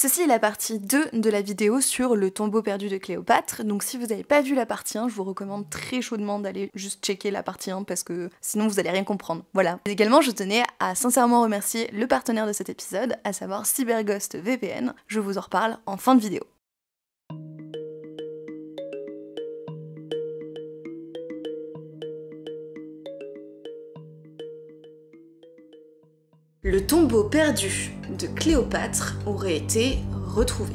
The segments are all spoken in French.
Ceci est la partie 2 de la vidéo sur le tombeau perdu de Cléopâtre, donc si vous n'avez pas vu la partie 1, je vous recommande très chaudement d'aller juste checker la partie 1 parce que sinon vous allez rien comprendre, voilà. Et également, je tenais à sincèrement remercier le partenaire de cet épisode, à savoir CyberGhost VPN, je vous en reparle en fin de vidéo. Le tombeau perdu de Cléopâtre aurait été retrouvé.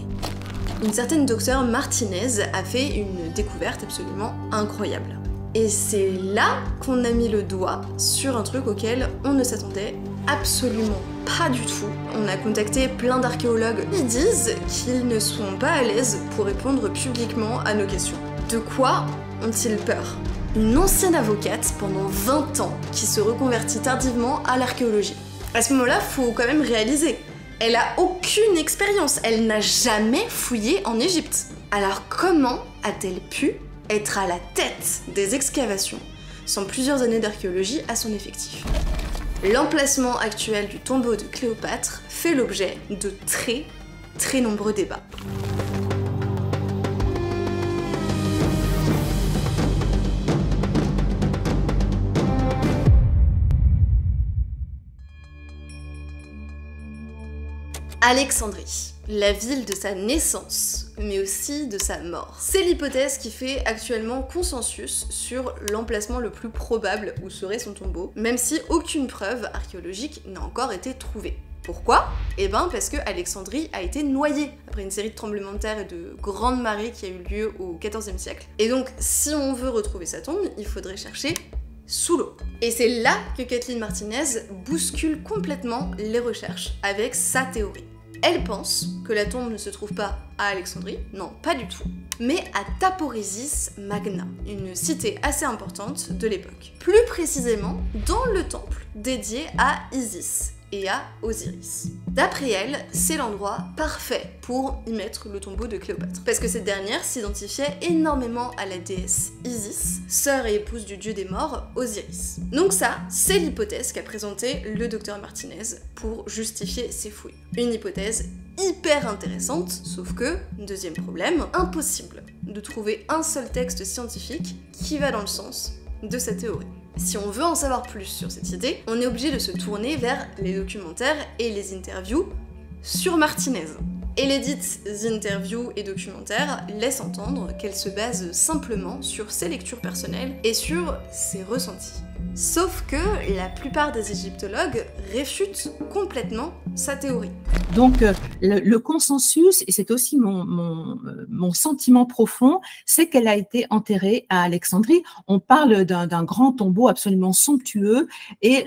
Une certaine docteure Martinez a fait une découverte absolument incroyable. Et c'est là qu'on a mis le doigt sur un truc auquel on ne s'attendait absolument pas du tout. On a contacté plein d'archéologues. Ils disent qu'ils ne sont pas à l'aise pour répondre publiquement à nos questions. De quoi ont-ils peur? Une ancienne avocate pendant 20 ans qui se reconvertit tardivement à l'archéologie. À ce moment-là, faut quand même réaliser, elle a aucune expérience, elle n'a jamais fouillé en Égypte. Alors comment a-t-elle pu être à la tête des excavations sans plusieurs années d'archéologie à son effectif? L'emplacement actuel du tombeau de Cléopâtre fait l'objet de très nombreux débats. Alexandrie, la ville de sa naissance, mais aussi de sa mort. C'est l'hypothèse qui fait actuellement consensus sur l'emplacement le plus probable où serait son tombeau, même si aucune preuve archéologique n'a encore été trouvée. Pourquoi? Eh ben parce que Alexandrie a été noyée après une série de tremblements de terre et de grandes marées qui a eu lieu au XIVe siècle. Et donc, si on veut retrouver sa tombe, il faudrait chercher sous l'eau. Et c'est là que Kathleen Martinez bouscule complètement les recherches avec sa théorie. Elle pense que la tombe ne se trouve pas à Alexandrie, non, pas du tout, mais à Taporizis Magna, une cité assez importante de l'époque. Plus précisément, dans le temple dédié à Isis et à Osiris. D'après elle, c'est l'endroit parfait pour y mettre le tombeau de Cléopâtre, parce que cette dernière s'identifiait énormément à la déesse Isis, sœur et épouse du dieu des morts, Osiris. Donc ça, c'est l'hypothèse qu'a présentée le docteur Martinez pour justifier ses fouilles. Une hypothèse hyper intéressante, sauf que, deuxième problème, impossible de trouver un seul texte scientifique qui va dans le sens de sa théorie. Si on veut en savoir plus sur cette idée, on est obligé de se tourner vers les documentaires et les interviews sur Martinez. Et les dites interviews et documentaires laissent entendre qu'elle se base simplement sur ses lectures personnelles et sur ses ressentis. Sauf que la plupart des égyptologues réfutent complètement sa théorie. Donc le consensus, et c'est aussi mon sentiment profond, c'est qu'elle a été enterrée à Alexandrie. On parle d'un grand tombeau absolument somptueux et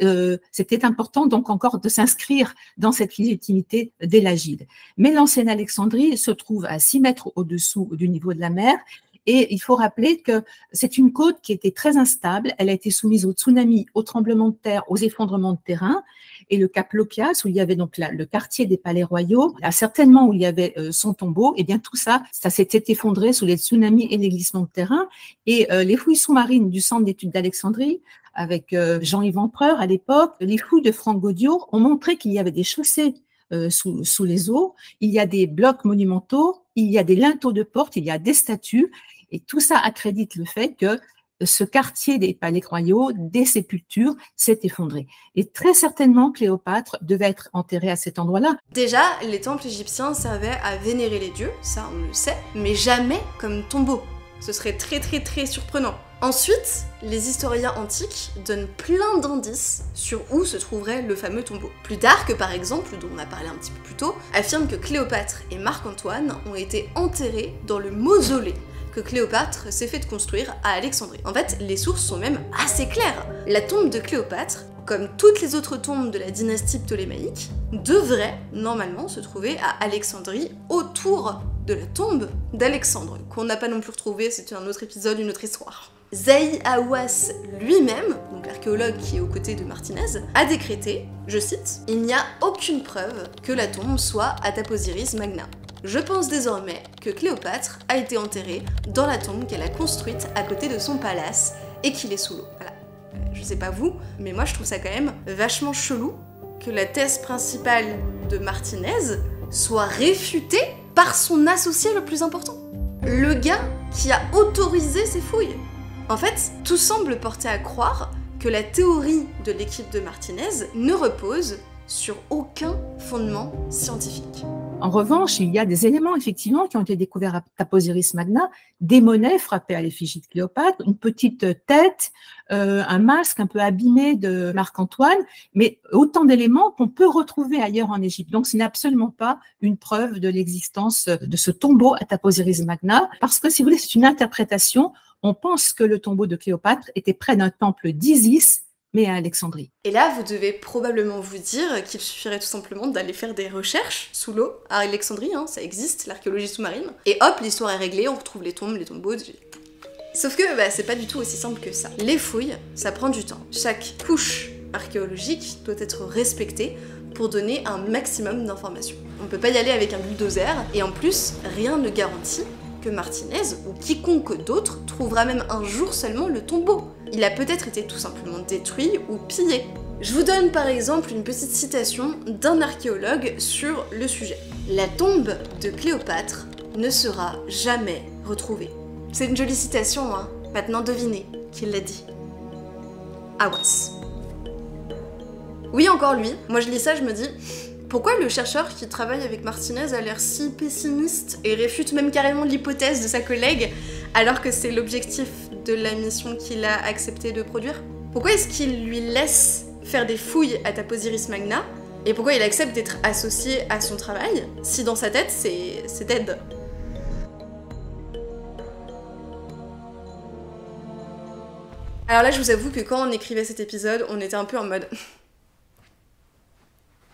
c'était important donc encore de s'inscrire dans cette légitimité d'Élagide. Mais l'ancienne Alexandrie se trouve à 6 mètres au-dessous du niveau de la mer. Et il faut rappeler que c'est une côte qui était très instable. Elle a été soumise aux tsunamis, aux tremblements de terre, aux effondrements de terrain. Et le cap Lopias, où il y avait donc le quartier des palais royaux, là, certainement où il y avait son tombeau, et bien tout ça, ça s'était effondré sous les tsunamis et les glissements de terrain. Et les fouilles sous-marines du Centre d'études d'Alexandrie, avec Jean-Yves Empereur à l'époque, les fouilles de Franck Gaudiot ont montré qu'il y avait des chaussées sous les eaux, il y a des blocs monumentaux, il y a des linteaux de porte, il y a des statues. Et tout ça accrédite le fait que ce quartier des palais royaux, des sépultures, s'est effondré. Et très certainement, Cléopâtre devait être enterrée à cet endroit-là. Déjà, les temples égyptiens servaient à vénérer les dieux, ça on le sait, mais jamais comme tombeau. Ce serait très surprenant. Ensuite, les historiens antiques donnent plein d'indices sur où se trouverait le fameux tombeau. Plutarque, par exemple, dont on a parlé un petit peu plus tôt, affirme que Cléopâtre et Marc-Antoine ont été enterrés dans le mausolée que Cléopâtre s'est fait construire à Alexandrie. En fait, les sources sont même assez claires. La tombe de Cléopâtre, comme toutes les autres tombes de la dynastie ptolémaïque, devrait normalement se trouver à Alexandrie, autour de la tombe d'Alexandre, qu'on n'a pas non plus retrouvé, c'est un autre épisode, une autre histoire. Zahi Hawass lui-même, donc l'archéologue qui est aux côtés de Martinez, a décrété, je cite, « Il n'y a aucune preuve que la tombe soit à Taposiris Magna. Je pense désormais que Cléopâtre a été enterrée dans la tombe qu'elle a construite à côté de son palace et qu'il est sous l'eau. » Voilà. Je sais pas vous, mais moi je trouve ça quand même vachement chelou que la thèse principale de Martinez soit réfuté par son associé le plus important. Le gars qui a autorisé ces fouilles. En fait, tout semble porter à croire que la théorie de l'équipe de Martinez ne repose sur aucun fondement scientifique. En revanche, il y a des éléments effectivement qui ont été découverts à Taposiris Magna, des monnaies frappées à l'effigie de Cléopâtre, une petite tête, un masque un peu abîmé de Marc-Antoine, mais autant d'éléments qu'on peut retrouver ailleurs en Égypte. Donc ce n'est absolument pas une preuve de l'existence de ce tombeau à Taposiris Magna, parce que si vous voulez, c'est une interprétation. On pense que le tombeau de Cléopâtre était près d'un temple d'Isis, mais à Alexandrie. Et là, vous devez probablement vous dire qu'il suffirait tout simplement d'aller faire des recherches sous l'eau à Alexandrie, hein, ça existe, l'archéologie sous-marine, et hop, l'histoire est réglée, on retrouve les tombes, les tombeaux... Sauf que c'est pas du tout aussi simple que ça. Les fouilles, ça prend du temps. Chaque couche archéologique doit être respectée pour donner un maximum d'informations. On peut pas y aller avec un bulldozer, et en plus, rien ne garantit que Martinez, ou quiconque d'autre, trouvera même un jour seulement le tombeau. Il a peut-être été tout simplement détruit ou pillé. Je vous donne par exemple une petite citation d'un archéologue sur le sujet. La tombe de Cléopâtre ne sera jamais retrouvée. C'est une jolie citation, hein. Maintenant devinez qui l'a dit. Hawass. Oui, encore lui. Moi je lis ça, je me dis... Pourquoi le chercheur qui travaille avec Martinez a l'air si pessimiste et réfute même carrément l'hypothèse de sa collègue alors que c'est l'objectif de la mission qu'il a accepté de produire? Pourquoi est-ce qu'il lui laisse faire des fouilles à Taposiris Magna et pourquoi il accepte d'être associé à son travail si dans sa tête c'est dead? Alors là je vous avoue que quand on écrivait cet épisode on était un peu en mode...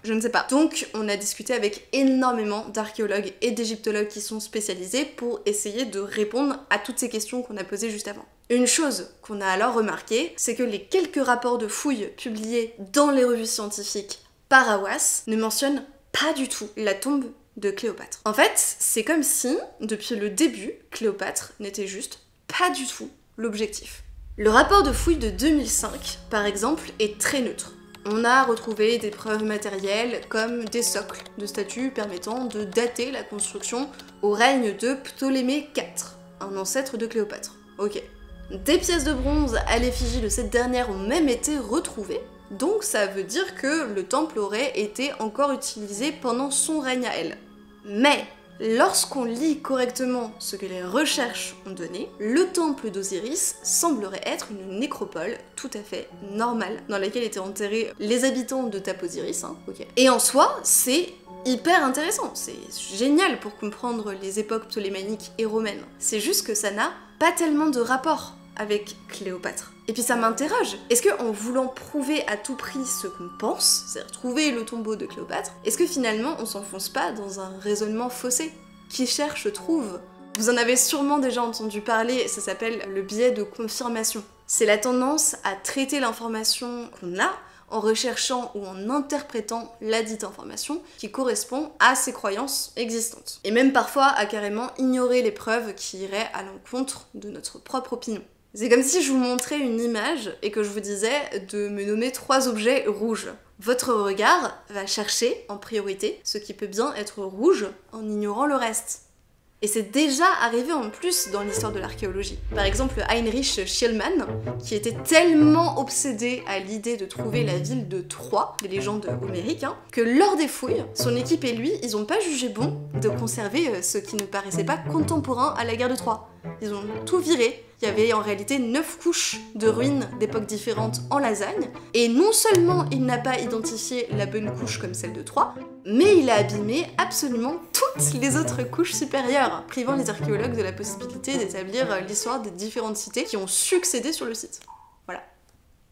Je ne sais pas. Donc, on a discuté avec énormément d'archéologues et d'égyptologues qui sont spécialisés pour essayer de répondre à toutes ces questions qu'on a posées juste avant. Une chose qu'on a alors remarqué, c'est que les quelques rapports de fouilles publiés dans les revues scientifiques par Hawass ne mentionnent pas du tout la tombe de Cléopâtre. En fait, c'est comme si, depuis le début, Cléopâtre n'était juste pas du tout l'objectif. Le rapport de fouilles de 2005, par exemple, est très neutre. On a retrouvé des preuves matérielles comme des socles de statues permettant de dater la construction au règne de Ptolémée IV, un ancêtre de Cléopâtre. Ok. Des pièces de bronze à l'effigie de cette dernière ont même été retrouvées, donc ça veut dire que le temple aurait été encore utilisé pendant son règne à elle. Mais lorsqu'on lit correctement ce que les recherches ont donné, le temple d'Osiris semblerait être une nécropole tout à fait normale, dans laquelle étaient enterrés les habitants de Taposiris, hein, ok. Et en soi, c'est hyper intéressant, c'est génial pour comprendre les époques ptolémaïques et romaines. C'est juste que ça n'a pas tellement de rapport avec Cléopâtre. Et puis ça m'interroge, est-ce que en voulant prouver à tout prix ce qu'on pense, c'est-à-dire trouver le tombeau de Cléopâtre, est-ce que finalement on s'enfonce pas dans un raisonnement faussé? Qui cherche trouve. Vous en avez sûrement déjà entendu parler, ça s'appelle le biais de confirmation. C'est la tendance à traiter l'information qu'on a en recherchant ou en interprétant la dite information qui correspond à ses croyances existantes. Et même parfois à carrément ignorer les preuves qui iraient à l'encontre de notre propre opinion. C'est comme si je vous montrais une image et que je vous disais de me nommer 3 objets rouges. Votre regard va chercher en priorité ce qui peut bien être rouge en ignorant le reste. Et c'est déjà arrivé en plus dans l'histoire de l'archéologie. Par exemple, Heinrich Schliemann, qui était tellement obsédé à l'idée de trouver la ville de Troie, des légendes homériques, hein, que lors des fouilles, son équipe et lui, ils ont pas jugé bon de conserver ce qui ne paraissait pas contemporain à la guerre de Troie. Ils ont tout viré. Il y avait en réalité 9 couches de ruines d'époques différentes en lasagne, et non seulement il n'a pas identifié la bonne couche comme celle de Troie, mais il a abîmé absolument toutes les autres couches supérieures, privant les archéologues de la possibilité d'établir l'histoire des différentes cités qui ont succédé sur le site. Voilà,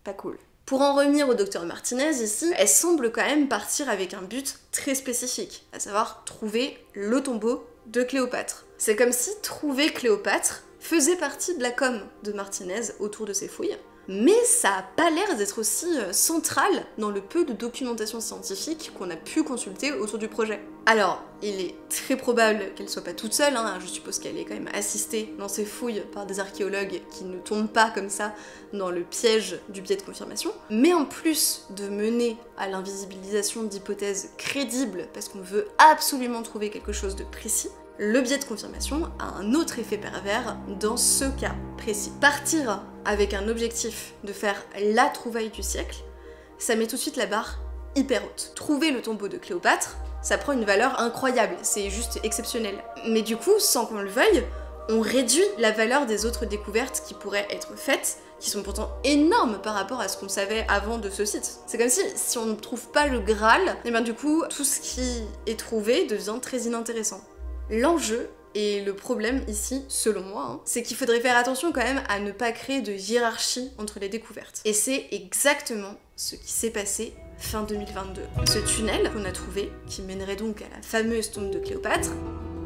pas cool. Pour en revenir au docteur Martinez ici, elle semble quand même partir avec un but très spécifique, à savoir trouver le tombeau de Cléopâtre. C'est comme si trouver Cléopâtre faisait partie de la com de Martinez autour de ses fouilles, mais ça a pas l'air d'être aussi central dans le peu de documentation scientifique qu'on a pu consulter autour du projet. Alors, il est très probable qu'elle soit pas toute seule, hein, je suppose qu'elle est quand même assistée dans ses fouilles par des archéologues qui ne tombent pas comme ça dans le piège du biais de confirmation. Mais en plus de mener à l'invisibilisation d'hypothèses crédibles parce qu'on veut absolument trouver quelque chose de précis, le biais de confirmation a un autre effet pervers dans ce cas précis. Partir avec un objectif de faire la trouvaille du siècle, ça met tout de suite la barre hyper haute. Trouver le tombeau de Cléopâtre, ça prend une valeur incroyable, c'est juste exceptionnel. Mais du coup, sans qu'on le veuille, on réduit la valeur des autres découvertes qui pourraient être faites, qui sont pourtant énormes par rapport à ce qu'on savait avant de ce site. C'est comme si on ne trouve pas le Graal, et bien du coup, tout ce qui est trouvé devient très inintéressant. L'enjeu et le problème ici, selon moi, hein, c'est qu'il faudrait faire attention quand même à ne pas créer de hiérarchie entre les découvertes. Et c'est exactement ce qui s'est passé fin 2022. Ce tunnel qu'on a trouvé, qui mènerait donc à la fameuse tombe de Cléopâtre,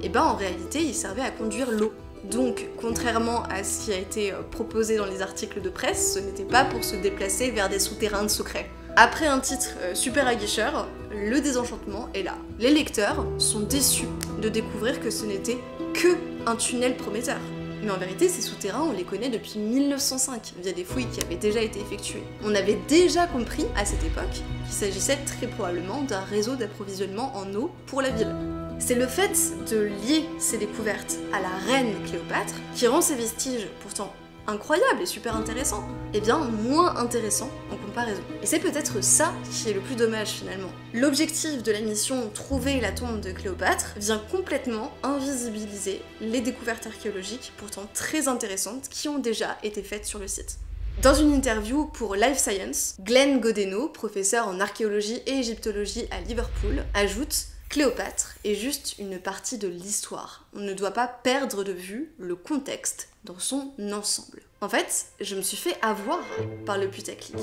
et ben en réalité il servait à conduire l'eau. Donc, contrairement à ce qui a été proposé dans les articles de presse, ce n'était pas pour se déplacer vers des souterrains secrets. Après un titre super aguicheur, le désenchantement est là. Les lecteurs sont déçus de découvrir que ce n'était que un tunnel prometteur. Mais en vérité, ces souterrains, on les connaît depuis 1905, via des fouilles qui avaient déjà été effectuées. On avait déjà compris, à cette époque, qu'il s'agissait très probablement d'un réseau d'approvisionnement en eau pour la ville. C'est le fait de lier ces découvertes à la reine Cléopâtre qui rend ces vestiges, pourtant incroyables et super intéressants, et bien moins intéressants en comparaison. Et c'est peut-être ça qui est le plus dommage finalement. L'objectif de la mission Trouver la tombe de Cléopâtre vient complètement invisibiliser les découvertes archéologiques, pourtant très intéressantes, qui ont déjà été faites sur le site. Dans une interview pour Life Science, Glenn Godeno, professeur en archéologie et égyptologie à Liverpool, ajoute: Cléopâtre est juste une partie de l'histoire. On ne doit pas perdre de vue le contexte dans son ensemble. En fait, je me suis fait avoir par le putaclic.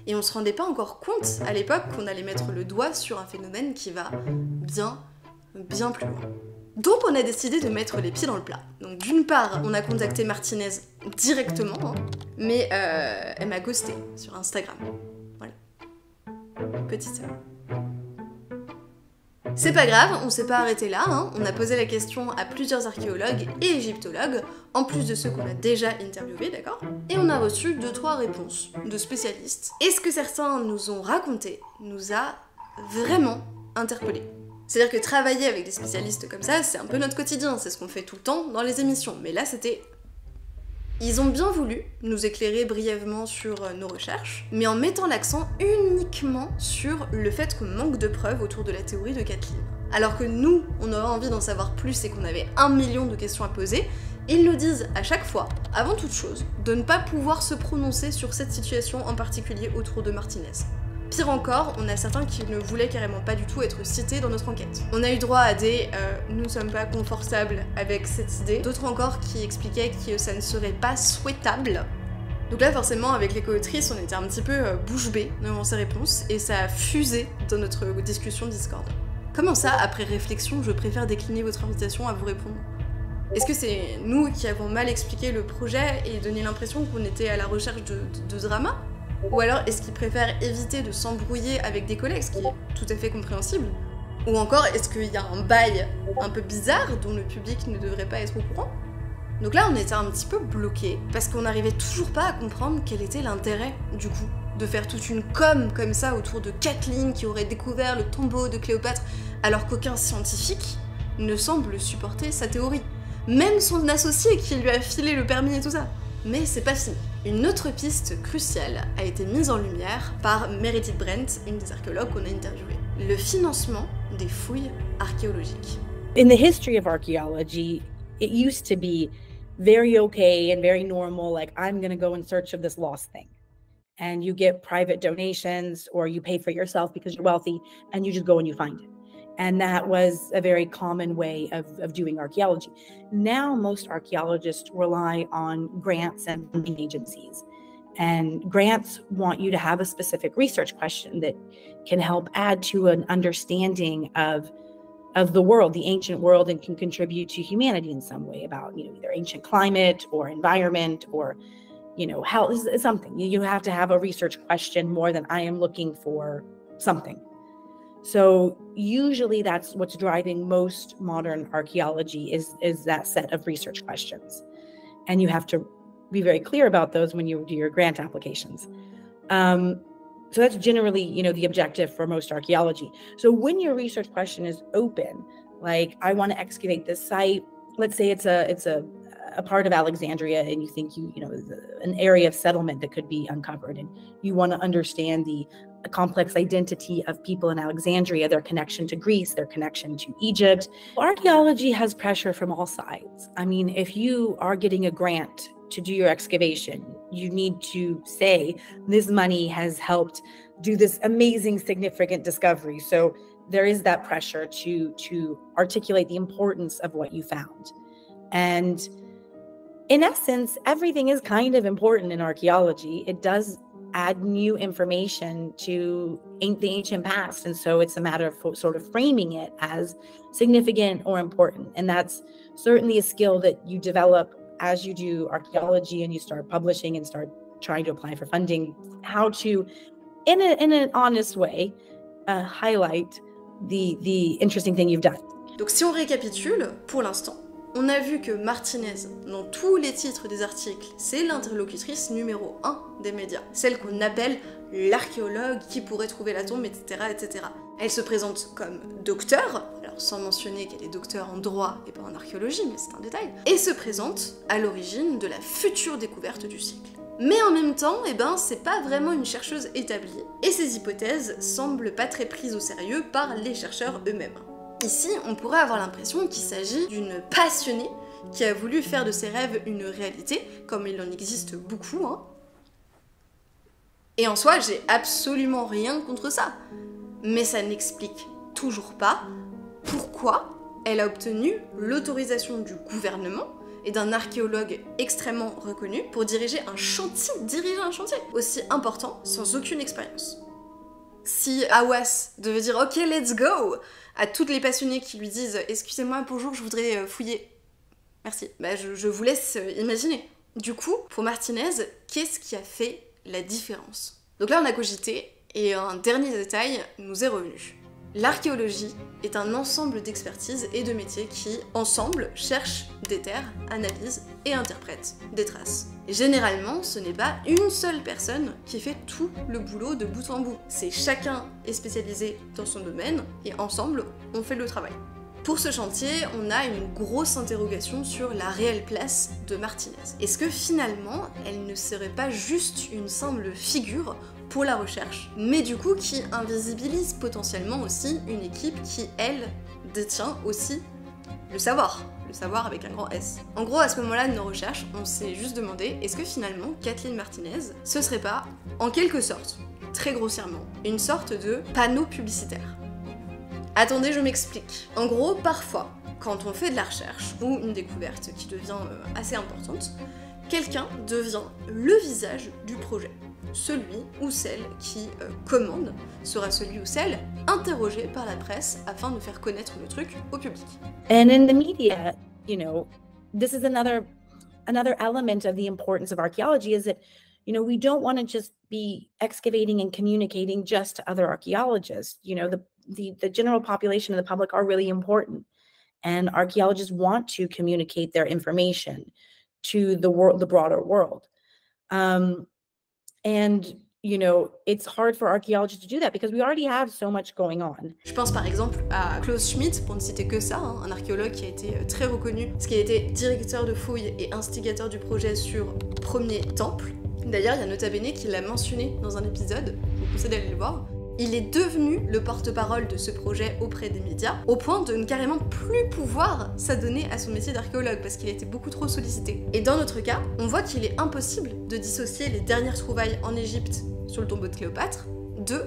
Et on se rendait pas encore compte à l'époque qu'on allait mettre le doigt sur un phénomène qui va bien plus loin. Donc on a décidé de mettre les pieds dans le plat. Donc d'une part, on a contacté Martinez directement, hein, mais elle m'a ghosté sur Instagram. Voilà. Petite sœur. C'est pas grave, on s'est pas arrêté là, hein. On a posé la question à plusieurs archéologues et égyptologues, en plus de ceux qu'on a déjà interviewés, d'accord? Et on a reçu 2-3 réponses de spécialistes. Et ce que certains nous ont raconté nous a vraiment interpellés. C'est-à-dire que travailler avec des spécialistes comme ça, c'est un peu notre quotidien, c'est ce qu'on fait tout le temps dans les émissions, mais là c'était... Ils ont bien voulu nous éclairer brièvement sur nos recherches, mais en mettant l'accent uniquement sur le fait qu'on manque de preuves autour de la théorie de Kathleen. Alors que nous, on aurait envie d'en savoir plus et qu'on avait 1 million de questions à poser, ils nous disent à chaque fois, avant toute chose, de ne pas pouvoir se prononcer sur cette situation en particulier autour de Martinez. Pire encore, on a certains qui ne voulaient carrément pas du tout être cités dans notre enquête. On a eu droit à des nous ne sommes pas confortables avec cette idée, d'autres encore qui expliquaient que ça ne serait pas souhaitable. Donc là forcément avec les co-autrices on était un petit peu bouche bée devant ces réponses et ça a fusé dans notre discussion Discord. Comment ça, après réflexion, je préfère décliner votre invitation à vous répondre? Est-ce que c'est nous qui avons mal expliqué le projet et donné l'impression qu'on était à la recherche de drama? Ou alors est-ce qu'ils préfèrent éviter de s'embrouiller avec des collègues, ce qui est tout à fait compréhensible? Ou encore est-ce qu'il y a un bail un peu bizarre dont le public ne devrait pas être au courant? Donc là on était un petit peu bloqués parce qu'on n'arrivait toujours pas à comprendre quel était l'intérêt du coup de faire toute une com comme ça autour de Kathleen qui aurait découvert le tombeau de Cléopâtre alors qu'aucun scientifique ne semble supporter sa théorie. Même son associé qui lui a filé le permis et tout ça. Mais c'est pas fini. Une autre piste cruciale a été mise en lumière par Meredith Brent, une des archéologues qu'on a interviewées. Le financement des fouilles archéologiques. In the history of archaeology, it used to be very okay and very normal, like I'm going to go in search of this lost thing. And you get private donations or you pay for yourself because you're wealthy and you just go and you find it. And that was a very common way of doing archaeology. Now, most archaeologists rely on grants and funding agencies. And grants want you to have a specific research question that can help add to an understanding of the world, the ancient world, and can contribute to humanity in some way about, either ancient climate or environment or, health, something. You have to have a research question more than I am looking for something. So usually that's what's driving most modern archaeology is that set of research questions. And you have to be very clear about those when you do your grant applications. So that's generally, you know, the objective for most archaeology. So when your research question is open, like I want to excavate this site, let's say it's a part of Alexandria and you think you know, an area of settlement that could be uncovered, and you want to understand the complex identity of people in Alexandria, their connection to Greece, their connection to Egypt. Archaeology has pressure from all sides. I mean, if you are getting a grant to do your excavation, you need to say this money has helped do this amazing, significant discovery. So there is that pressure to articulate the importance of what you found. And in essence, everything is kind of important in archaeology. It does add new information to the ancient past. And so it's a matter of sort of framing it as significant or important. And that's certainly a skill that you develop as you do archaeology and you start publishing and start trying to apply for funding, how to, in an honest way, highlight the interesting thing you've done. Donc si on récapitule, pour l'instant, on a vu que Martinez, dans tous les titres des articles, c'est l'interlocutrice numéro 1 des médias, celle qu'on appelle l'archéologue qui pourrait trouver la tombe, etc., etc. Elle se présente comme docteur, alors sans mentionner qu'elle est docteur en droit et pas en archéologie, mais c'est un détail, et se présente à l'origine de la future découverte du siècle. Mais en même temps, eh ben, c'est pas vraiment une chercheuse établie, et ses hypothèses semblent pas très prises au sérieux par les chercheurs eux-mêmes. Ici, on pourrait avoir l'impression qu'il s'agit d'une passionnée qui a voulu faire de ses rêves une réalité, comme il en existe beaucoup, hein. Et en soi, j'ai absolument rien contre ça. Mais ça n'explique toujours pas pourquoi elle a obtenu l'autorisation du gouvernement et d'un archéologue extrêmement reconnu pour diriger un chantier aussi important sans aucune expérience. Si Hawass devait dire « Ok, let's go !» à toutes les passionnés qui lui disent « Excusez-moi, bonjour, je voudrais fouiller. » Merci. Bah, je vous laisse imaginer. Du coup, pour Martinez, qu'est-ce qui a fait la différence? Donc là, on a cogité, et un dernier détail nous est revenu. L'archéologie est un ensemble d'expertises et de métiers qui, ensemble, cherchent, déterrent, analysent et interprètent des traces. Et généralement, ce n'est pas une seule personne qui fait tout le boulot de bout en bout. C'est chacun est spécialisé dans son domaine, et ensemble, on fait le travail. Pour ce chantier, on a une grosse interrogation sur la réelle place de Martinez. Est-ce que finalement, elle ne serait pas juste une simple figure pour la recherche, mais du coup qui invisibilise potentiellement aussi une équipe qui, elle, détient aussi le savoir avec un grand S. En gros, à ce moment-là de nos recherches, on s'est juste demandé, est-ce que finalement, Kathleen Martinez, ce serait pas, en quelque sorte, très grossièrement, une sorte de panneau publicitaire? Attendez, je m'explique. En gros, parfois, quand on fait de la recherche ou une découverte qui devient assez importante, quelqu'un devient le visage du projet. Celui ou celle qui commande sera celui ou celle interrogé par la presse afin de faire connaître le truc au public. And in the media, you know, this is another element of the importance of archaeology is that, you know, we don't want to just be excavating and communicating just to other archaeologists. You know, the general population and the public are really important, and archaeologists want to communicate their information to the world, the broader world. And, you know, it's hard for archaeologists to do that because we already have so much going on. Je pense par exemple à Klaus Schmidt, pour ne citer que ça, hein, un archéologue qui a été très reconnu, parce qu'il a été directeur de fouilles et instigateur du projet sur Premier Temple. D'ailleurs, il y a Nota Bene qui l'a mentionné dans un épisode, je vous conseille d'aller le voir. Il est devenu le porte-parole de ce projet auprès des médias, au point de ne carrément plus pouvoir s'adonner à son métier d'archéologue parce qu'il a été beaucoup trop sollicité. Et dans notre cas, on voit qu'il est impossible de dissocier les dernières trouvailles en Égypte sur le tombeau de Cléopâtre de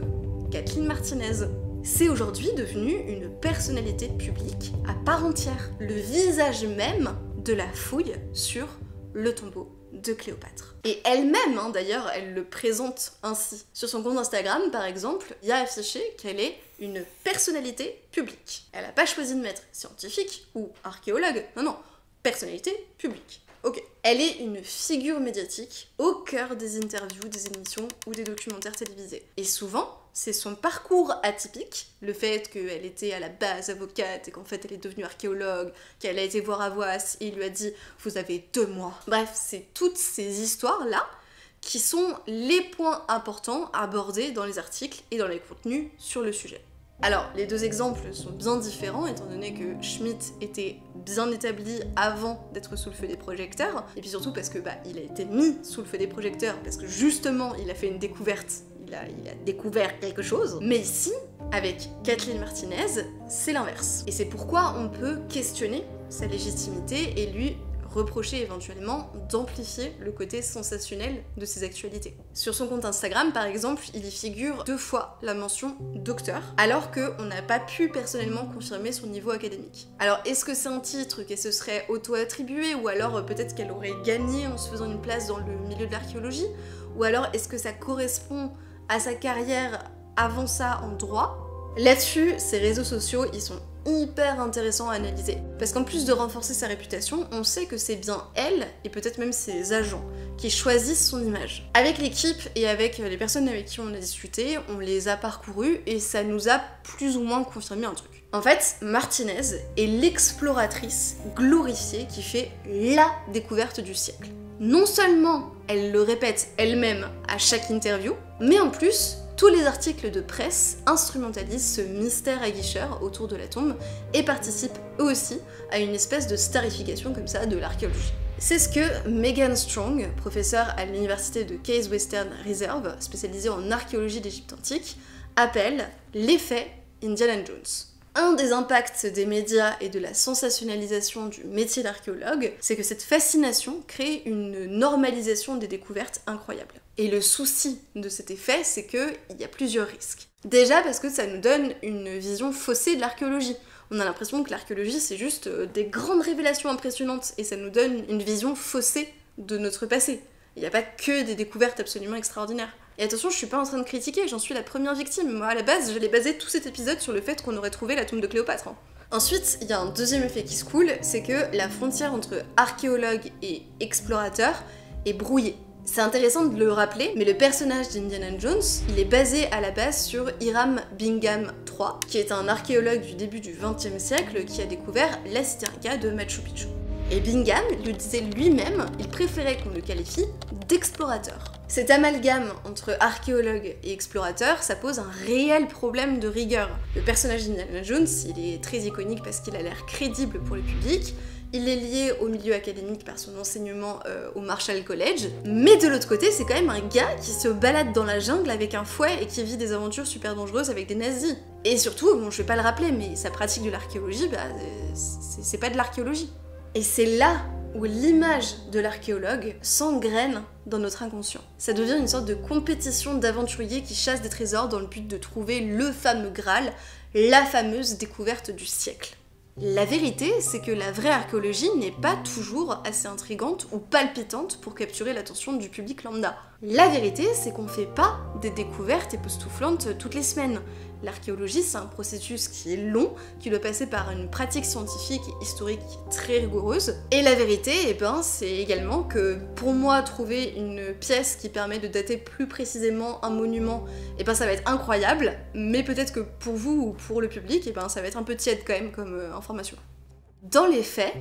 Kathleen Martinez. C'est aujourd'hui devenu une personnalité publique à part entière, le visage même de la fouille sur le tombeau de Cléopâtre. Et elle-même, hein, d'ailleurs, elle le présente ainsi. Sur son compte Instagram, par exemple, il y a affiché qu'elle est une personnalité publique. Elle n'a pas choisi de mettre scientifique ou archéologue, non, personnalité publique. Ok. Elle est une figure médiatique au cœur des interviews, des émissions ou des documentaires télévisés. Et souvent, c'est son parcours atypique, le fait qu'elle était à la base avocate et qu'en fait elle est devenue archéologue, qu'elle a été voir Havas et il lui a dit « vous avez 2 mois ». Bref, c'est toutes ces histoires-là qui sont les points importants abordés dans les articles et dans les contenus sur le sujet. Alors, les 2 exemples sont bien différents, étant donné que Schmitt était bien établi avant d'être sous le feu des projecteurs, et puis surtout parce que il a été mis sous le feu des projecteurs, parce que justement, il a fait une découverte, il a découvert quelque chose. Mais ici, avec Kathleen Martinez, c'est l'inverse. Et c'est pourquoi on peut questionner sa légitimité et lui reprocher éventuellement d'amplifier le côté sensationnel de ses actualités. Sur son compte Instagram, par exemple, il y figure 2 fois la mention docteur, alors qu'on n'a pas pu personnellement confirmer son niveau académique. Alors, est-ce que c'est un titre qu'elle se serait auto-attribué, ou alors peut-être qu'elle aurait gagné en se faisant une place dans le milieu de l'archéologie, ou alors est-ce que ça correspond à sa carrière avant ça en droit? Là-dessus, ces réseaux sociaux, ils sont hyper intéressant à analyser. Parce qu'en plus de renforcer sa réputation, on sait que c'est bien elle, et peut-être même ses agents, qui choisissent son image. Avec l'équipe et avec les personnes avec qui on a discuté, on les a parcourus et ça nous a plus ou moins confirmé un truc. En fait, Martinez est l'exploratrice glorifiée qui fait LA découverte du siècle. Non seulement elle le répète elle-même à chaque interview, mais en plus, tous les articles de presse instrumentalisent ce mystère aguicheur autour de la tombe et participent eux aussi à une espèce de starification comme ça de l'archéologie. C'est ce que Megan Strong, professeure à l'université de Case Western Reserve, spécialisée en archéologie d'Égypte antique, appelle l'effet Indiana Jones. Un des impacts des médias et de la sensationnalisation du métier d'archéologue, c'est que cette fascination crée une normalisation des découvertes incroyables. Et le souci de cet effet, c'est qu'il y a plusieurs risques. Déjà parce que ça nous donne une vision faussée de l'archéologie. On a l'impression que l'archéologie, c'est juste des grandes révélations impressionnantes, et ça nous donne une vision faussée de notre passé. Il n'y a pas que des découvertes absolument extraordinaires. Et attention, je suis pas en train de critiquer, j'en suis la première victime. Moi, à la base, j'allais baser tout cet épisode sur le fait qu'on aurait trouvé la tombe de Cléopâtre. Ensuite, il y a un deuxième effet qui se coule, c'est que la frontière entre archéologue et explorateur est brouillée. C'est intéressant de le rappeler, mais le personnage d'Indiana Jones, il est basé à la base sur Hiram Bingham III, qui est un archéologue du début du XXe siècle qui a découvert la cité Inca de Machu Picchu. Et Bingham le disait lui-même, il préférait qu'on le qualifie d'explorateur. Cet amalgame entre archéologue et explorateur, ça pose un réel problème de rigueur. Le personnage d'Indiana Jones, il est très iconique parce qu'il a l'air crédible pour le public, il est lié au milieu académique par son enseignement au Marshall College, mais de l'autre côté, c'est quand même un gars qui se balade dans la jungle avec un fouet et qui vit des aventures super dangereuses avec des nazis. Et surtout, bon, je vais pas le rappeler, mais sa pratique de l'archéologie, c'est pas de l'archéologie. Et c'est là où l'image de l'archéologue s'engraine dans notre inconscient. Ça devient une sorte de compétition d'aventuriers qui chassent des trésors dans le but de trouver le fameux Graal, la fameuse découverte du siècle. La vérité, c'est que la vraie archéologie n'est pas toujours assez intrigante ou palpitante pour capturer l'attention du public lambda. La vérité, c'est qu'on fait pas des découvertes époustouflantes toutes les semaines. L'archéologie, c'est un processus qui est long, qui doit passer par une pratique scientifique et historique très rigoureuse. Et la vérité, c'est également que pour moi, trouver une pièce qui permet de dater plus précisément un monument, ça va être incroyable, mais peut-être que pour vous ou pour le public, ça va être un peu tiède quand même comme information. Dans les faits,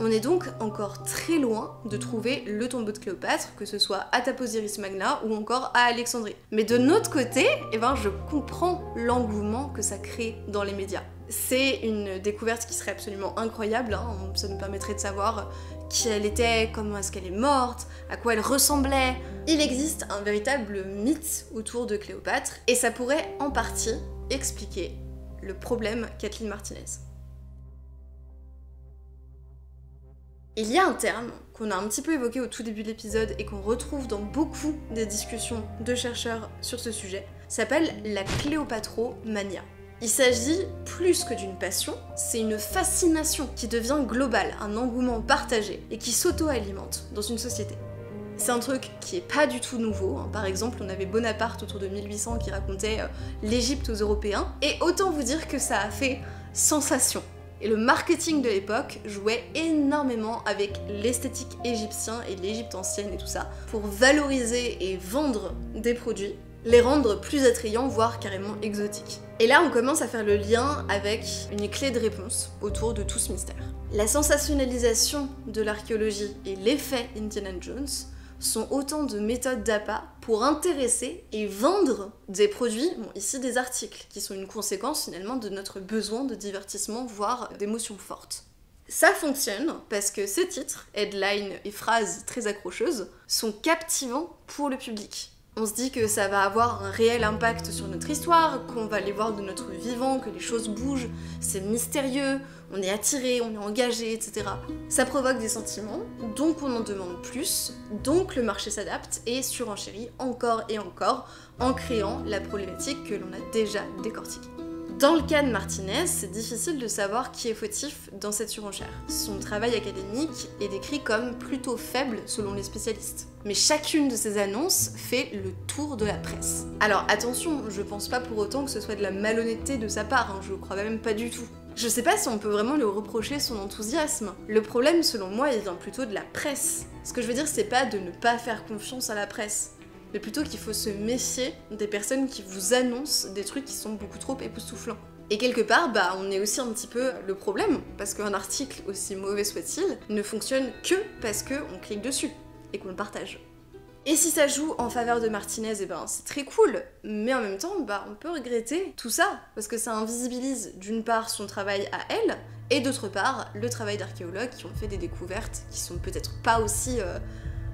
on est donc encore très loin de trouver le tombeau de Cléopâtre, que ce soit à Taposiris Magna ou encore à Alexandrie. Mais de notre côté, je comprends l'engouement que ça crée dans les médias. C'est une découverte qui serait absolument incroyable, ça nous permettrait de savoir qui elle était, comment est-ce qu'elle est morte, à quoi elle ressemblait. Il existe un véritable mythe autour de Cléopâtre, et ça pourrait en partie expliquer le problème Kathleen Martinez. Il y a un terme qu'on a un petit peu évoqué au tout début de l'épisode et qu'on retrouve dans beaucoup des discussions de chercheurs sur ce sujet, s'appelle la cléopâtromania. Il s'agit plus que d'une passion, c'est une fascination qui devient globale, un engouement partagé et qui s'auto-alimente dans une société. C'est un truc qui est pas du tout nouveau, par exemple on avait Bonaparte autour de 1800 qui racontait l'Égypte aux Européens, et autant vous dire que ça a fait sensation. Et le marketing de l'époque jouait énormément avec l'esthétique égyptien et l'Égypte ancienne et tout ça, pour valoriser et vendre des produits, les rendre plus attrayants, voire carrément exotiques. Et là, on commence à faire le lien avec une clé de réponse autour de tout ce mystère. La sensationnalisation de l'archéologie et l'effet Indiana Jones sont autant de méthodes d'appât pour intéresser et vendre des produits, bon ici des articles, qui sont une conséquence finalement de notre besoin de divertissement, voire d'émotions fortes. Ça fonctionne parce que ces titres, headlines et phrases très accrocheuses sont captivants pour le public. On se dit que ça va avoir un réel impact sur notre histoire, qu'on va les voir de notre vivant, que les choses bougent, c'est mystérieux, on est attiré, on est engagé, etc. Ça provoque des sentiments, donc on en demande plus, donc le marché s'adapte et surenchérit encore et encore en créant la problématique que l'on a déjà décortiquée. Dans le cas de Martinez, c'est difficile de savoir qui est fautif dans cette surenchère. Son travail académique est décrit comme plutôt faible selon les spécialistes. Mais chacune de ces annonces fait le tour de la presse. Alors attention, je pense pas pour autant que ce soit de la malhonnêteté de sa part, je crois même pas du tout. Je sais pas si on peut vraiment lui reprocher son enthousiasme. Le problème, selon moi, il vient plutôt de la presse. Ce que je veux dire, c'est pas de ne pas faire confiance à la presse, mais plutôt qu'il faut se méfier des personnes qui vous annoncent des trucs qui sont beaucoup trop époustouflants. Et quelque part, on est aussi un petit peu le problème, parce qu'un article, aussi mauvais soit-il, ne fonctionne que parce qu'on clique dessus, et qu'on le partage. Et si ça joue en faveur de Martinez, c'est très cool, mais en même temps, on peut regretter tout ça, parce que ça invisibilise d'une part son travail à elle, et d'autre part, le travail d'archéologues qui ont fait des découvertes qui sont peut-être pas aussi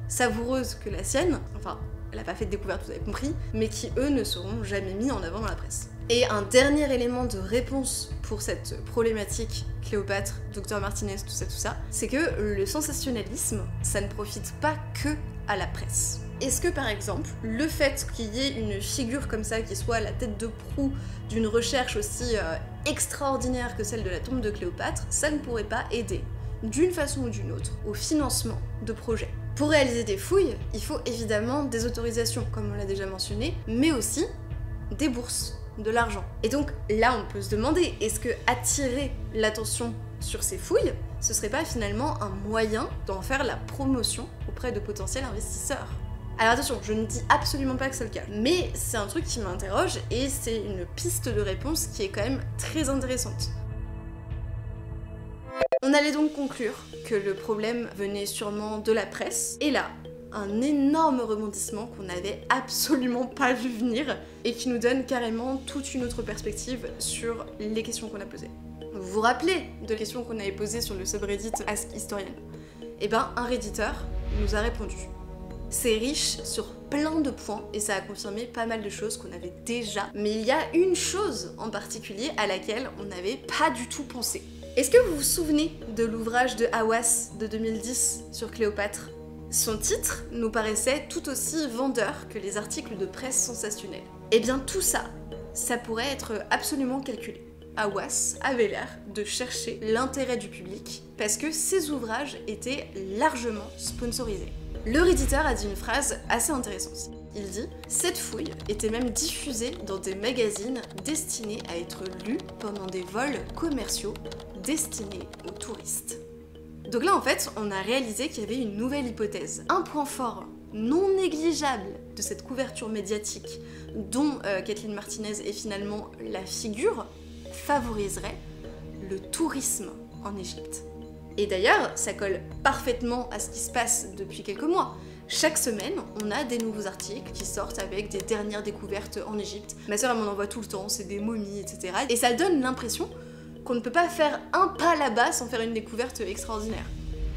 savoureuses que la sienne, enfin, elle a pas fait de découverte, vous avez compris, mais qui eux ne seront jamais mis en avant dans la presse. Et un dernier élément de réponse pour cette problématique Cléopâtre, Dr Martinez, tout ça, c'est que le sensationnalisme, ça ne profite pas que à la presse. Est-ce que par exemple, le fait qu'il y ait une figure comme ça qui soit à la tête de proue d'une recherche aussi extraordinaire que celle de la tombe de Cléopâtre, ça ne pourrait pas aider, d'une façon ou d'une autre, au financement de projets? Pour réaliser des fouilles, il faut évidemment des autorisations, comme on l'a déjà mentionné, mais aussi des bourses, de l'argent. Et donc là, on peut se demander, est-ce que attirer l'attention sur ces fouilles, ce serait pas finalement un moyen d'en faire la promotion auprès de potentiels investisseurs? Alors attention, je ne dis absolument pas que c'est le cas, mais c'est un truc qui m'interroge et c'est une piste de réponse qui est quand même très intéressante. On allait donc conclure que le problème venait sûrement de la presse, et là, un énorme rebondissement qu'on n'avait absolument pas vu venir et qui nous donne carrément toute une autre perspective sur les questions qu'on a posées. Vous vous rappelez de la question qu'on avait posée sur le subreddit Ask Historian? Un redditeur nous a répondu. C'est riche sur plein de points et ça a confirmé pas mal de choses qu'on avait déjà, mais il y a une chose en particulier à laquelle on n'avait pas du tout pensé. Est-ce que vous vous souvenez de l'ouvrage de Hawass de 2010 sur Cléopâtre? Son titre nous paraissait tout aussi vendeur que les articles de presse sensationnels. Tout ça, ça pourrait être absolument calculé. Hawass avait l'air de chercher l'intérêt du public parce que ses ouvrages étaient largement sponsorisés. Le réditeur a dit une phrase assez intéressante. Il dit « Cette fouille était même diffusée dans des magazines destinés à être lus pendant des vols commerciaux destinés aux touristes. » Donc là en fait, on a réalisé qu'il y avait une nouvelle hypothèse. Un point fort non négligeable de cette couverture médiatique dont Kathleen Martinez est finalement la figure favoriserait le tourisme en Égypte. Et d'ailleurs, ça colle parfaitement à ce qui se passe depuis quelques mois. Chaque semaine, on a des nouveaux articles qui sortent avec des dernières découvertes en Égypte. Ma sœur, elle m'en envoie tout le temps, c'est des momies, etc. Et ça donne l'impression qu'on ne peut pas faire un pas là-bas sans faire une découverte extraordinaire.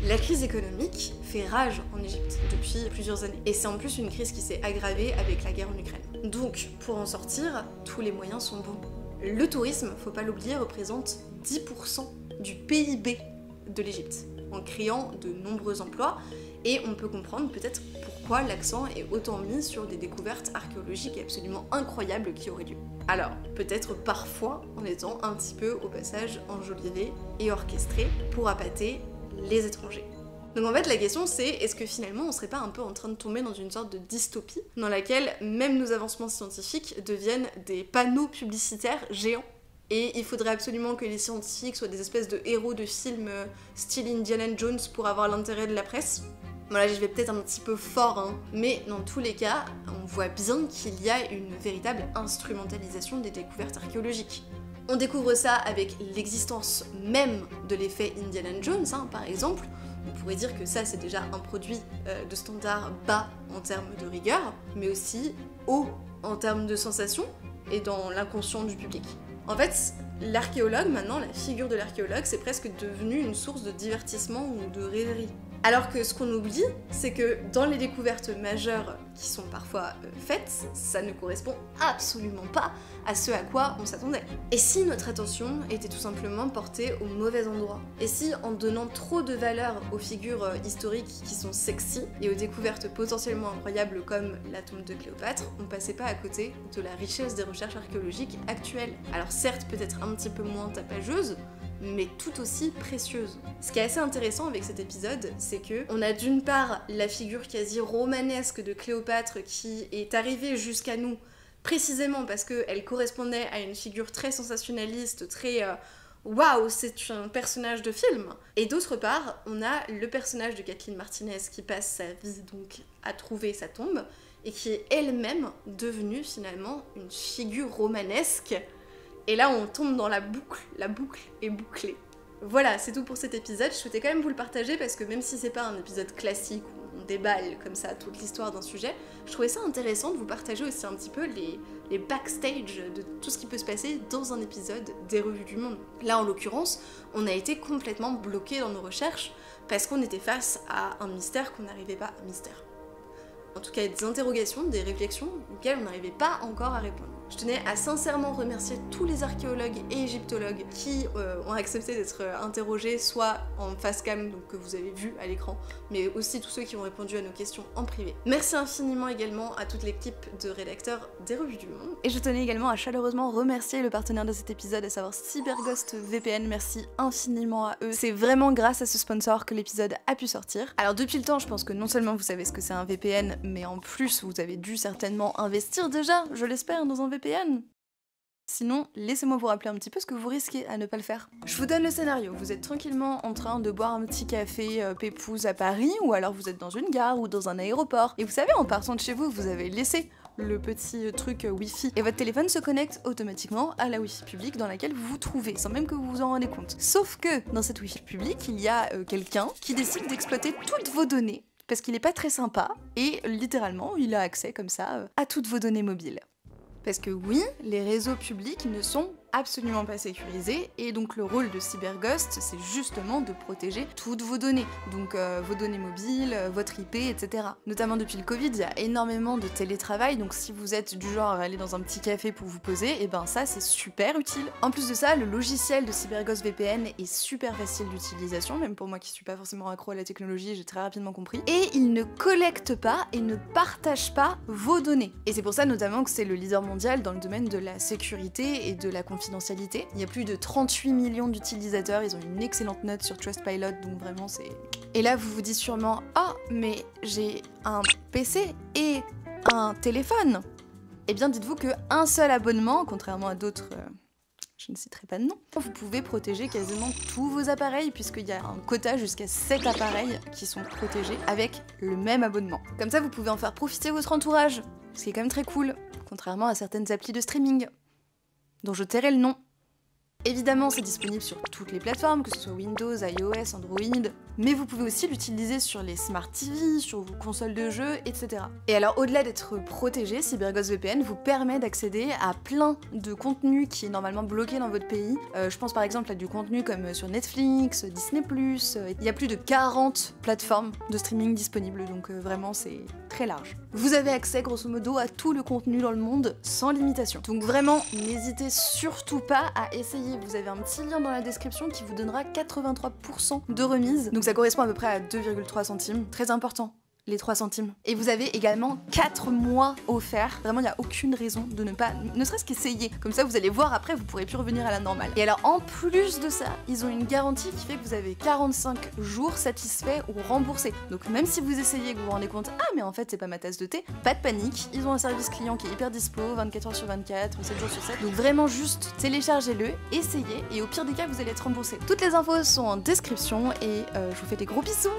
La crise économique fait rage en Égypte depuis plusieurs années. Et c'est en plus une crise qui s'est aggravée avec la guerre en Ukraine. Donc, pour en sortir, tous les moyens sont bons. Le tourisme, faut pas l'oublier, représente 10% du PIB de l'Égypte, en créant de nombreux emplois, et on peut comprendre peut-être pourquoi l'accent est autant mis sur des découvertes archéologiques absolument incroyables qui auraient lieu. Alors, peut-être parfois en étant un petit peu au passage enjolivé et orchestré pour appâter les étrangers. Donc en fait la question c'est, est-ce que finalement on serait pas un peu en train de tomber dans une sorte de dystopie dans laquelle même nos avancements scientifiques deviennent des panneaux publicitaires géants? Et il faudrait absolument que les scientifiques soient des espèces de héros de films style Indiana Jones pour avoir l'intérêt de la presse. Voilà, je vais peut-être un petit peu fort, hein, mais dans tous les cas, on voit bien qu'il y a une véritable instrumentalisation des découvertes archéologiques. On découvre ça avec l'existence même de l'effet Indiana Jones, hein, par exemple. On pourrait dire que ça, c'est déjà un produit de standard bas en termes de rigueur, mais aussi haut en termes de sensation et dans l'inconscient du public. En fait, l'archéologue, maintenant, la figure de l'archéologue, c'est presque devenu une source de divertissement ou de rêverie. Alors que ce qu'on oublie, c'est que dans les découvertes majeures qui sont parfois faites, ça ne correspond absolument pas à ce à quoi on s'attendait. Et si notre attention était tout simplement portée au mauvais endroit? Et si en donnant trop de valeur aux figures historiques qui sont sexy et aux découvertes potentiellement incroyables comme la tombe de Cléopâtre, on passait pas à côté de la richesse des recherches archéologiques actuelles? Alors certes, peut-être un petit peu moins tapageuse, mais tout aussi précieuse. Ce qui est assez intéressant avec cet épisode, c'est que on a d'une part la figure quasi romanesque de Cléopâtre qui est arrivée jusqu'à nous précisément parce qu'elle correspondait à une figure très sensationnaliste, très waouh, c'est un personnage de film. Et d'autre part, on a le personnage de Kathleen Martinez qui passe sa vie donc à trouver sa tombe et qui est elle-même devenue finalement une figure romanesque. Et là, on tombe dans la boucle est bouclée. Voilà, c'est tout pour cet épisode. Je souhaitais quand même vous le partager parce que même si c'est pas un épisode classique où on déballe comme ça toute l'histoire d'un sujet, je trouvais ça intéressant de vous partager aussi un petit peu les backstage de tout ce qui peut se passer dans un épisode des Revues du Monde. Là, en l'occurrence, on a été complètement bloqué dans nos recherches parce qu'on était face à un mystère qu'on n'arrivait pas à mystère. En tout cas, des interrogations, des réflexions auxquelles on n'arrivait pas encore à répondre. Je tenais à sincèrement remercier tous les archéologues et égyptologues qui ont accepté d'être interrogés, soit en face cam, donc que vous avez vu à l'écran, mais aussi tous ceux qui ont répondu à nos questions en privé. Merci infiniment également à toute l'équipe de rédacteurs des Revues du Monde. Et je tenais également à chaleureusement remercier le partenaire de cet épisode, à savoir CyberGhost VPN. Merci infiniment à eux. C'est vraiment grâce à ce sponsor que l'épisode a pu sortir. Alors depuis le temps, je pense que non seulement vous savez ce que c'est un VPN, mais en plus vous avez dû certainement investir déjà, je l'espère, dans un VPN. Sinon, laissez-moi vous rappeler un petit peu ce que vous risquez à ne pas le faire. Je vous donne le scénario. Vous êtes tranquillement en train de boire un petit café pépouze à Paris, ou alors vous êtes dans une gare ou dans un aéroport. Et vous savez, en partant de chez vous, vous avez laissé le petit truc Wi-Fi. Et votre téléphone se connecte automatiquement à la Wi-Fi publique dans laquelle vous vous trouvez, sans même que vous vous en rendez compte. Sauf que dans cette Wi-Fi publique, il y a quelqu'un qui décide d'exploiter toutes vos données, parce qu'il est pas très sympa, et littéralement, il a accès comme ça à toutes vos données mobiles. Parce que oui, les réseaux publics ne sont absolument pas sécurisés, et donc le rôle de CyberGhost, c'est justement de protéger toutes vos données, donc vos données mobiles, votre IP, etc. Notamment depuis le Covid, il y a énormément de télétravail, donc si vous êtes du genre à aller dans un petit café pour vous poser, et ben ça c'est super utile. En plus de ça, le logiciel de CyberGhost VPN est super facile d'utilisation, même pour moi qui suis pas forcément accro à la technologie, j'ai très rapidement compris, et il ne collecte pas et ne partage pas vos données. Et c'est pour ça notamment que c'est le leader mondial dans le domaine de la sécurité et de la confidentialité. Il y a plus de 38 millions d'utilisateurs, ils ont une excellente note sur Trustpilot, donc vraiment c'est... Et là vous vous dites sûrement « Oh, mais j'ai un PC et un téléphone !» Eh bien dites-vous qu'un seul abonnement, contrairement à d'autres... je ne citerai pas de nom. Vous pouvez protéger quasiment tous vos appareils puisqu'il y a un quota jusqu'à 7 appareils qui sont protégés avec le même abonnement. Comme ça, vous pouvez en faire profiter votre entourage, ce qui est quand même très cool, contrairement à certaines applis de streaming, dont je tairai le nom. Évidemment, c'est disponible sur toutes les plateformes, que ce soit Windows, iOS, Android, mais vous pouvez aussi l'utiliser sur les Smart TV, sur vos consoles de jeux, etc. Et alors, au-delà d'être protégé, CyberGhost VPN vous permet d'accéder à plein de contenu qui est normalement bloqué dans votre pays. Je pense par exemple à du contenu comme sur Netflix, Disney+, il y a plus de 40 plateformes de streaming disponibles, donc vraiment c'est très large. Vous avez accès grosso modo à tout le contenu dans le monde sans limitation. Donc vraiment, n'hésitez surtout pas à essayer. Vous avez un petit lien dans la description qui vous donnera 83% de remise. Donc ça correspond à peu près à 2,3 centimes. Très important. les 3 centimes. Et vous avez également 4 mois offerts. Vraiment, il n'y a aucune raison de ne pas, ne serait-ce qu'essayer. Comme ça, vous allez voir après, vous pourrez plus revenir à la normale. Et alors, en plus de ça, ils ont une garantie qui fait que vous avez 45 jours satisfaits ou remboursés. Donc même si vous essayez et que vous vous rendez compte, ah mais en fait c'est pas ma tasse de thé, pas de panique, ils ont un service client qui est hyper dispo, 24h sur 24, 7 jours sur 7. Donc vraiment juste téléchargez-le, essayez et au pire des cas vous allez être remboursé. Toutes les infos sont en description et je vous fais des gros bisous.